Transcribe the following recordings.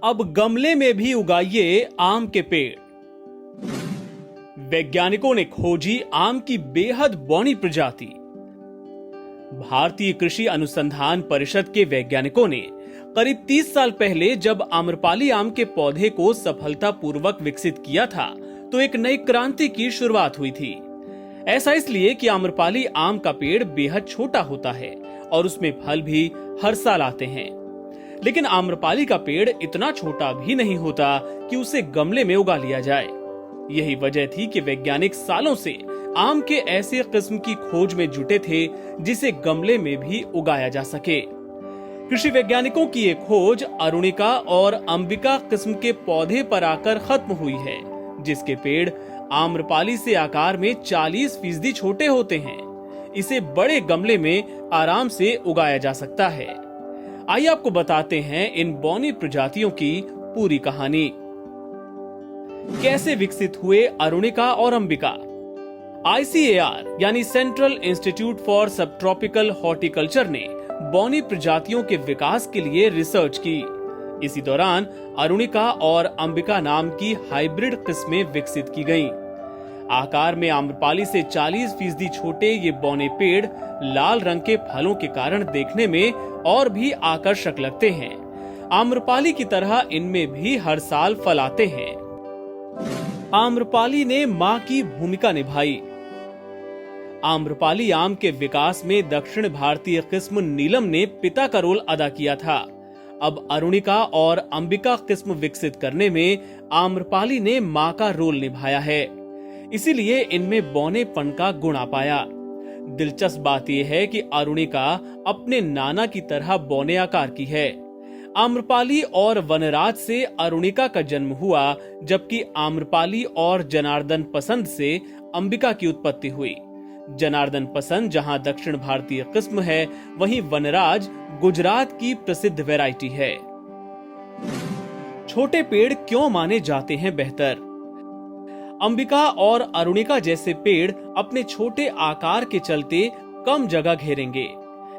अब गमले में भी उगाइए आम के पेड़। वैज्ञानिकों ने खोजी आम की बेहद बौनी प्रजाति। भारतीय कृषि अनुसंधान परिषद के वैज्ञानिकों ने करीब 30 साल पहले जब आम्रपाली आम के पौधे को सफलतापूर्वक विकसित किया था तो एक नई क्रांति की शुरुआत हुई थी। ऐसा इसलिए कि आम्रपाली आम का पेड़ बेहद छोटा होता है और उसमें फल भी हर साल आते हैं। लेकिन आम्रपाली का पेड़ इतना छोटा भी नहीं होता कि उसे गमले में उगा लिया जाए। यही वजह थी कि वैज्ञानिक सालों से आम के ऐसे किस्म की खोज में जुटे थे जिसे गमले में भी उगाया जा सके। कृषि वैज्ञानिकों की ये खोज अरुणिका और अंबिका किस्म के पौधे पर आकर खत्म हुई है, जिसके पेड़ आम्रपाली से आकार में 40% छोटे होते हैं। इसे बड़े गमले में आराम से उगाया जा सकता है। आइए आपको बताते हैं इन बौनी प्रजातियों की पूरी कहानी। कैसे विकसित हुए अरुणिका और अंबिका। ICAR यानी सेंट्रल इंस्टीट्यूट फॉर सब ट्रॉपिकल हॉर्टिकल्चर ने बौनी प्रजातियों के विकास के लिए रिसर्च की। इसी दौरान अरुणिका और अंबिका नाम की हाइब्रिड किस्में विकसित की गईं। आकार में आम्रपाली से 40% छोटे ये बौने पेड़ लाल रंग के फलों के कारण देखने में और भी आकर्षक लगते हैं। आम्रपाली की तरह इनमें भी हर साल फल आते हैं। आम्रपाली ने मां की भूमिका निभाई। आम्रपाली आम के विकास में दक्षिण भारतीय किस्म नीलम ने पिता का रोल अदा किया था। अब अरुणिका और अंबिका किस्म विकसित करने में आम्रपाली ने मां का रोल निभाया है, इसीलिए इनमें बौनेपन का गुण आ पाया। दिलचस्प बात यह है कि अरुणिका अपने नाना की तरह बौने आकार की है। आम्रपाली और वनराज से अरुणिका का जन्म हुआ, जबकि आम्रपाली और जनार्दन पसंद से अंबिका की उत्पत्ति हुई। जनार्दन पसंद जहां दक्षिण भारतीय किस्म है, वहीं वनराज गुजरात की प्रसिद्ध वैरायटी है। छोटे पेड़ क्यों माने जाते हैं बेहतर। अंबिका और अरुणिका जैसे पेड़ अपने छोटे आकार के चलते कम जगह घेरेंगे।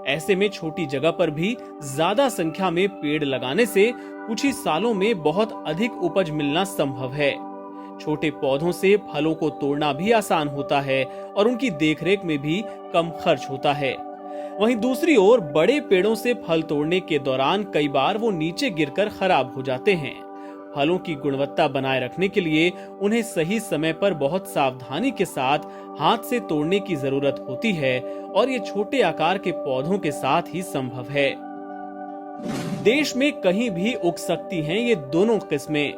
ऐसे में छोटी जगह पर भी ज्यादा संख्या में पेड़ लगाने से कुछ ही सालों में बहुत अधिक उपज मिलना संभव है। छोटे पौधों से फलों को तोड़ना भी आसान होता है और उनकी देखरेख में भी कम खर्च होता है। वहीं दूसरी ओर बड़े पेड़ों से फल तोड़ने के दौरान कई बार वो नीचे गिरकर खराब हो जाते हैं। फलों की गुणवत्ता बनाए रखने के लिए उन्हें सही समय पर बहुत सावधानी के साथ हाथ से तोड़ने की जरूरत होती है और ये छोटे आकार के पौधों के साथ ही संभव है। देश में कहीं भी उग सकती हैं ये दोनों किस्में।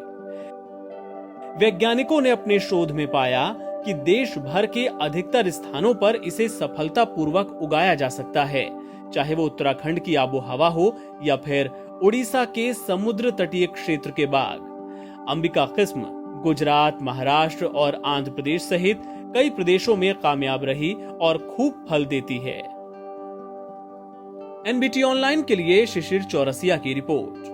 वैज्ञानिकों ने अपने शोध में पाया कि देश भर के अधिकतर स्थानों पर इसे सफलतापूर्वक उगाया जा सकता है, चाहे वो उत्तराखंड की आबोहवा हो या फिर उड़ीसा के समुद्र तटीय क्षेत्र के बाग। अंबिका किस्म गुजरात, महाराष्ट्र और आंध्र प्रदेश सहित कई प्रदेशों में कामयाब रही और खूब फल देती है। NBT ऑनलाइन के लिए शिशिर चौरसिया की रिपोर्ट।